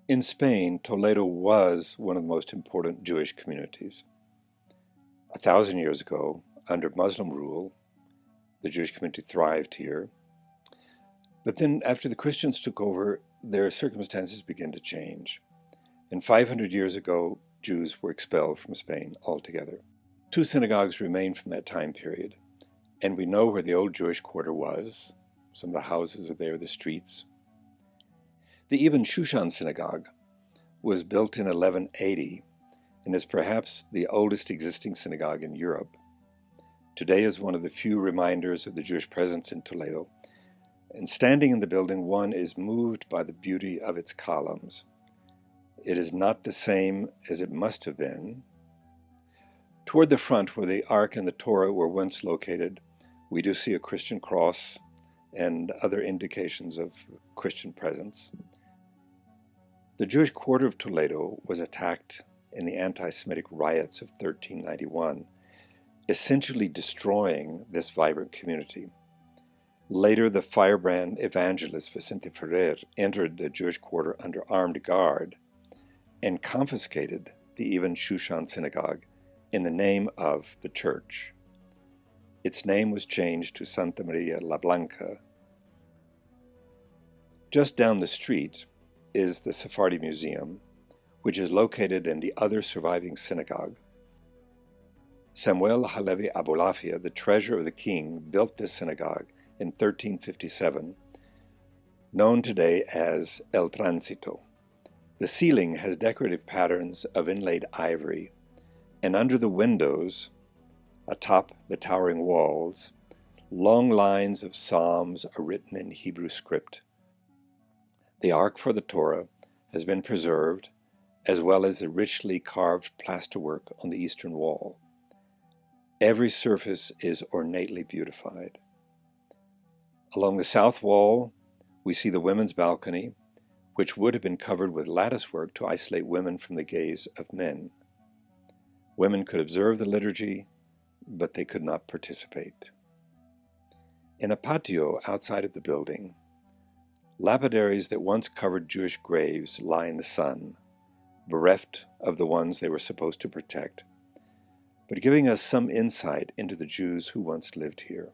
In Spain, Toledo was one of the most important Jewish communities. 1,000 years ago, under Muslim rule, the Jewish community thrived here. But then after the Christians took over, their circumstances began to change. And 500 years ago, Jews were expelled from Spain altogether. 2 synagogues remain from that time period, and we know where the old Jewish quarter was. Some of the houses are there, the streets. The Ibn Shushan synagogue was built in 1180 and is perhaps the oldest existing synagogue in Europe. Today is one of the few reminders of the Jewish presence in Toledo, and standing in the building, one is moved by the beauty of its columns. It is not the same as it must have been. Toward the front, where the Ark and the Torah were once located, we do see a Christian cross and other indications of Christian presence. The Jewish quarter of Toledo was attacked in the anti-Semitic riots of 1391, essentially destroying this vibrant community. Later, the firebrand evangelist Vicente Ferrer entered the Jewish quarter under armed guard and confiscated the Ibn Shushan synagogue in the name of the church. Its name was changed to Santa Maria la Blanca. Just down the street is the Sephardic Museum, which is located in the other surviving synagogue. Samuel Halevi Abulafia, the treasurer of the king, built this synagogue in 1357, known today as El Tránsito. The ceiling has decorative patterns of inlaid ivory, and under the windows, atop the towering walls, long lines of psalms are written in Hebrew script. The Ark for the Torah has been preserved, as well as the richly carved plasterwork on the eastern wall. Every surface is ornately beautified. Along the south wall, we see the women's balcony, which would have been covered with latticework to isolate women from the gaze of men. Women could observe the liturgy, but they could not participate. In a patio outside of the building, lapidaries that once covered Jewish graves lie in the sun, bereft of the ones they were supposed to protect, but giving us some insight into the Jews who once lived here.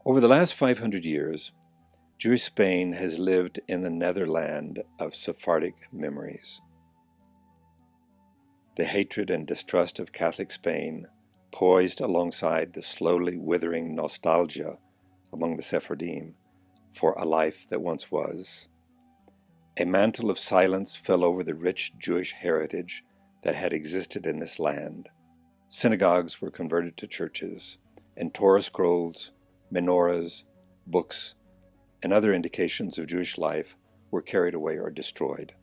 Over the last 500 years, Jewish Spain has lived in the netherland of Sephardic memories. The hatred and distrust of Catholic Spain poised alongside the slowly withering nostalgia among the Sephardim for a life that once was. A mantle of silence fell over the rich Jewish heritage that had existed in this land. Synagogues were converted to churches, and Torah scrolls, menorahs, books, and other indications of Jewish life were carried away or destroyed.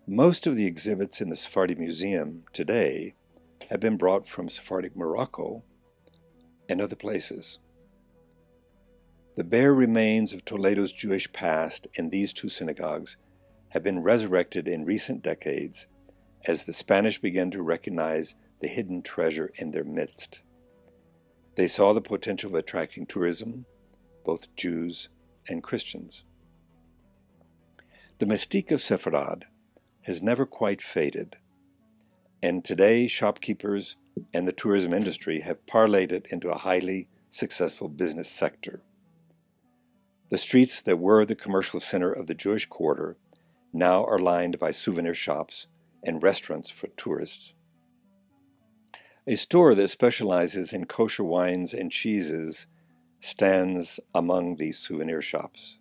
Most of the exhibits in the Sephardic Museum today have been brought from Sephardic Morocco and other places. The bare remains of Toledo's Jewish past in these 2 synagogues have been resurrected in recent decades as the Spanish began to recognize the hidden treasure in their midst. They saw the potential of attracting tourism, both Jews and Christians. The mystique of Sepharad has never quite faded, and today shopkeepers and the tourism industry have parlayed it into a highly successful business sector. The streets that were the commercial center of the Jewish quarter now are lined by souvenir shops and restaurants for tourists. A store that specializes in kosher wines and cheeses stands among these souvenir shops,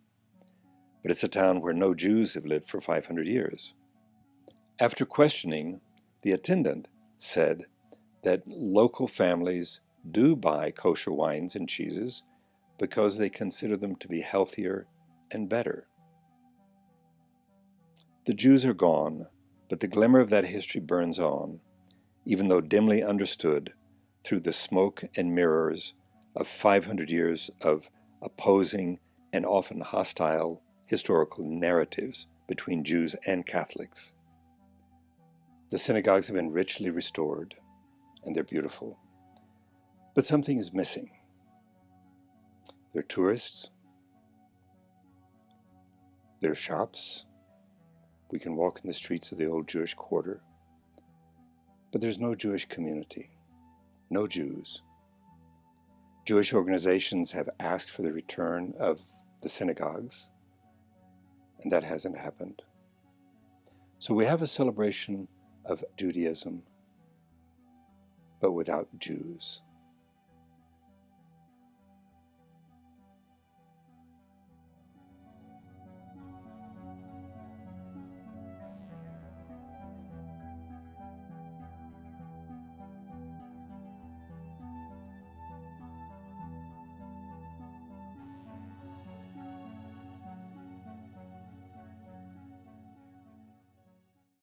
but it's a town where no Jews have lived for 500 years. After questioning, the attendant said that local families do buy kosher wines and cheeses because they consider them to be healthier and better. The Jews are gone, but the glimmer of that history burns on, even though dimly understood through the smoke and mirrors of 500 years of opposing and often hostile historical narratives between Jews and Catholics. The synagogues have been richly restored, and they're beautiful. But something is missing. They're tourists. There's shops. We can walk in the streets of the old Jewish quarter. But there's no Jewish community, no Jews. Jewish organizations have asked for the return of the synagogues, and that hasn't happened. So we have a celebration of Judaism, but without Jews.